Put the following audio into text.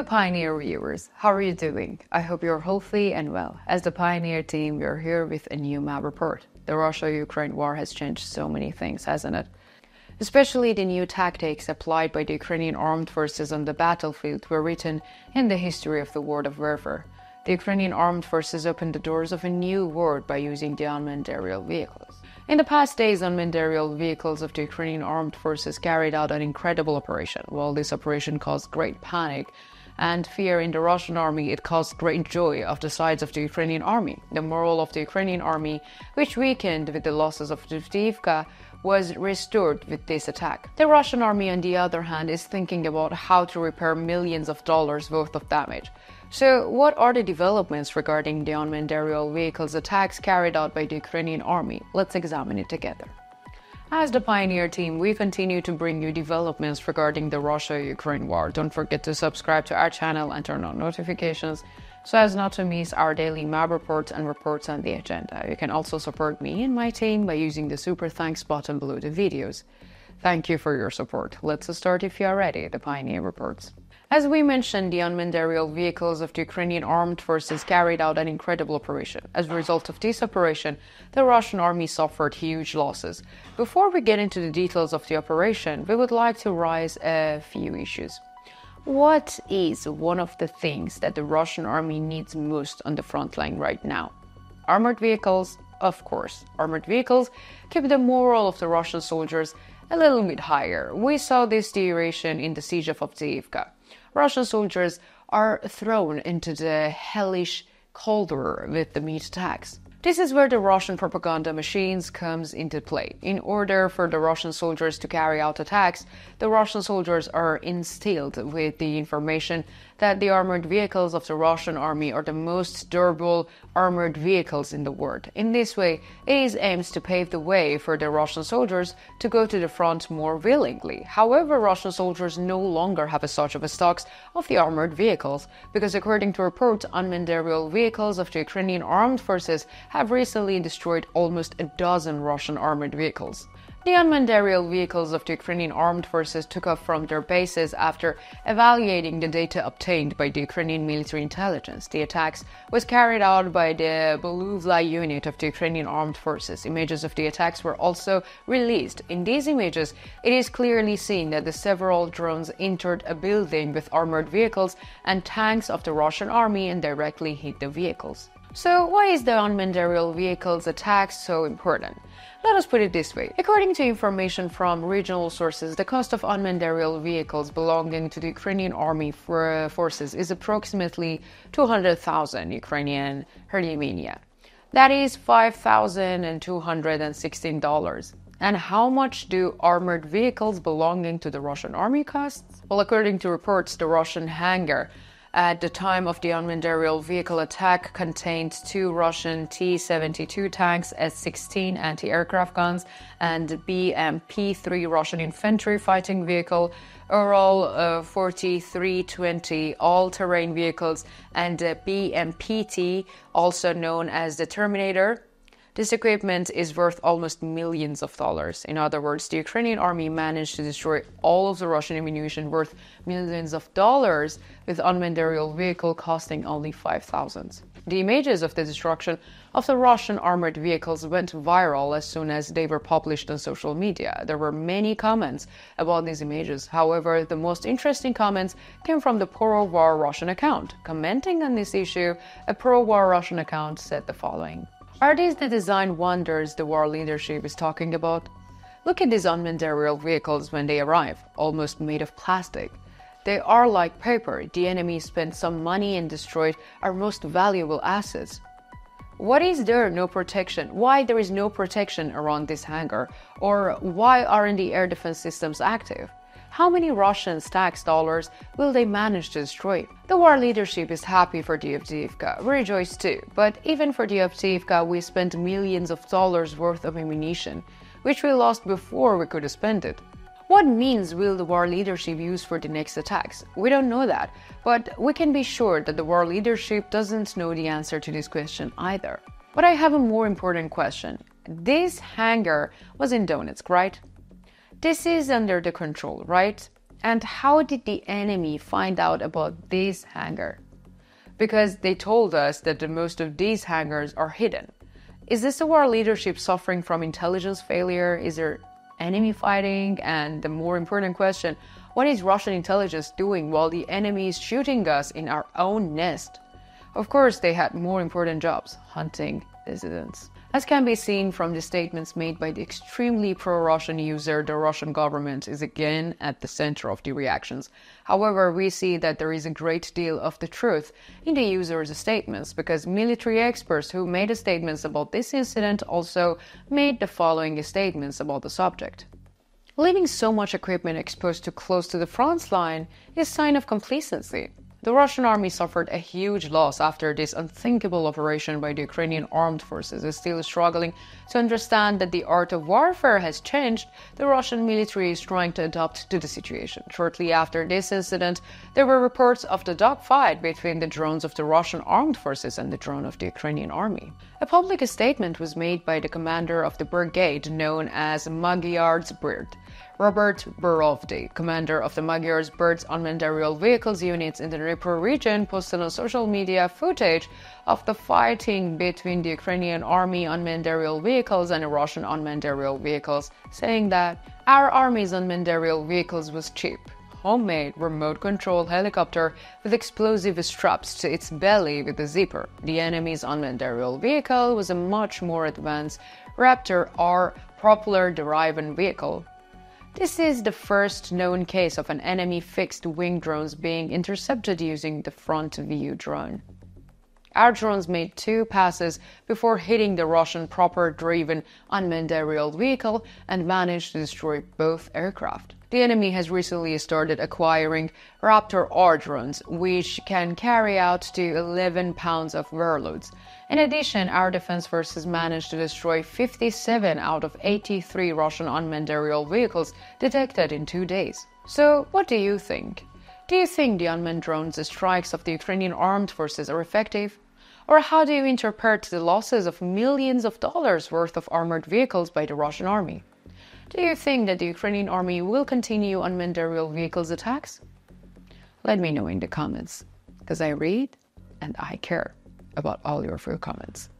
Pioneer viewers, how are you doing? I hope you're healthy and well. As the Pioneer team, we're here with a new map report. The Russia-Ukraine war has changed so many things, hasn't it? Especially the new tactics applied by the Ukrainian armed forces on the battlefield were written in the history of the world of warfare. The Ukrainian armed forces opened the doors of a new world by using the unmanned aerial vehicles. In the past days, unmanned aerial vehicles of the Ukrainian armed forces carried out an incredible operation. While this operation caused great panic and fear in the Russian army, it caused great joy of the sides of the Ukrainian army. The morale of the Ukrainian army, which weakened with the losses of Avdiivka, was restored with this attack. The Russian army, on the other hand, is thinking about how to repair millions of dollars worth of damage. So, what are the developments regarding the unmanned aerial vehicles attacks carried out by the Ukrainian army? Let's examine it together. As the Pioneer team, we continue to bring you developments regarding the Russia-Ukraine war. Don't forget to subscribe to our channel and turn on notifications so as not to miss our daily map reports and reports on the agenda. You can also support me and my team by using the super thanks button below the videos. Thank you for your support. Let's start if you are ready, the Pioneer reports. As we mentioned, the unmanned aerial vehicles of the Ukrainian armed forces carried out an incredible operation. As a result of this operation, the Russian army suffered huge losses. Before we get into the details of the operation, we would like to raise a few issues. What is one of the things that the Russian army needs most on the front line right now? Armored vehicles, of course. Armored vehicles keep the morale of the Russian soldiers a little bit higher. We saw this duration in the siege of Avdiivka. Russian soldiers are thrown into the hellish cauldron with the meat attacks. This is where the Russian propaganda machines comes into play. In order for the Russian soldiers to carry out attacks, the Russian soldiers are instilled with the information that the armored vehicles of the Russian army are the most durable armored vehicles in the world. In this way, it aims to pave the way for the Russian soldiers to go to the front more willingly. However, Russian soldiers no longer have such of a stocks of the armored vehicles, because according to reports, unmanned aerial vehicles of the Ukrainian armed forces have recently destroyed almost a dozen Russian armored vehicles. The unmanned aerial vehicles of the Ukrainian armed forces took off from their bases after evaluating the data obtained by the Ukrainian military intelligence. The attacks was carried out by the Avdiivka unit of the Ukrainian armed forces. Images of the attacks were also released. In these images, it is clearly seen that the several drones entered a building with armored vehicles and tanks of the Russian army and directly hit the vehicles. So why is the unmanned aerial vehicles attack so important? Let us put it this way. According to information from regional sources, the cost of unmanned aerial vehicles belonging to the Ukrainian army forces is approximately 200,000 Ukrainian hryvnia. That is $5,216. And how much do armored vehicles belonging to the Russian army cost? Well, according to reports, the Russian hangar at the time of the unmanned aerial vehicle attack contained 2 Russian T-72 tanks, S-16 anti-aircraft guns, and BMP-3 Russian infantry fighting vehicle, Ural 4320 all-terrain vehicles, and BMP-T, also known as the Terminator. This equipment is worth almost millions of dollars. In other words, the Ukrainian army managed to destroy all of the Russian ammunition worth millions of dollars, with unmanned aerial vehicle costing only 5,000. The images of the destruction of the Russian armored vehicles went viral as soon as they were published on social media. There were many comments about these images. However, the most interesting comments came from the pro-war Russian account. Commenting on this issue, a pro-war Russian account said the following: "Are these the design wonders the war leadership is talking about? Look at these unmanned aerial vehicles when they arrive, almost made of plastic. They are like paper. The enemy spent some money and destroyed our most valuable assets. What is there no protection? Why there is no protection around this hangar? Or why aren't the air defense systems active? How many Russian tax dollars will they manage to destroy? The war leadership is happy for the Avdiivka. We rejoice too. But even for the Avdiivka, we spent millions of dollars worth of ammunition, which we lost before we could spend it. What means will the war leadership use for the next attacks? We don't know that, but we can be sure that the war leadership doesn't know the answer to this question either. But I have a more important question. This hangar was in Donetsk, right? This is under the control, right? And how did the enemy find out about this hangar? Because they told us that the most of these hangars are hidden. Is this the war leadership suffering from intelligence failure? Is there enemy fighting? And the more important question, what is Russian intelligence doing while the enemy is shooting us in our own nest? Of course, they had more important jobs, hunting dissidents. As can be seen from the statements made by the extremely pro-Russian user, the Russian government is again at the center of the reactions. However, we see that there is a great deal of the truth in the user's statements, because military experts who made statements about this incident also made the following statements about the subject. Leaving so much equipment exposed too close to the front line is a sign of complacency. The Russian army suffered a huge loss after this unthinkable operation by the Ukrainian armed forces is still struggling to understand that the art of warfare has changed. The Russian military is trying to adapt to the situation. Shortly after this incident, there were reports of the dogfight between the drones of the Russian armed forces and the drone of the Ukrainian army. A public statement was made by the commander of the brigade known as Magyar's Bird, Robert Borovdi, commander of the Magyar's Bird's unmanned aerial vehicles units in the Dnipro region, posted on social media footage of the fighting between the Ukrainian army unmanned aerial vehicles and the Russian unmanned aerial vehicles, saying that our army's unmanned aerial vehicles was cheap, homemade remote-controlled helicopter with explosive straps to its belly with a zipper. The enemy's unmanned aerial vehicle was a much more advanced Raptor R propeller-derived vehicle. This is the first known case of an enemy fixed-wing drones being intercepted using the front-view drone. Our drones made 2 passes before hitting the Russian propeller-driven unmanned aerial vehicle and managed to destroy both aircraft. The enemy has recently started acquiring Raptor R drones, which can carry out to 11 pounds of warloads. In addition, our defense forces managed to destroy 57 out of 83 Russian unmanned aerial vehicles detected in 2 days. So, what do you think? Do you think the unmanned drones strikes of the Ukrainian armed forces are effective? Or how do you interpret the losses of millions of dollars worth of armored vehicles by the Russian army? Do you think that the Ukrainian army will continue unmanned aerial vehicles attacks? Let me know in the comments, because I read and I care about all your comments.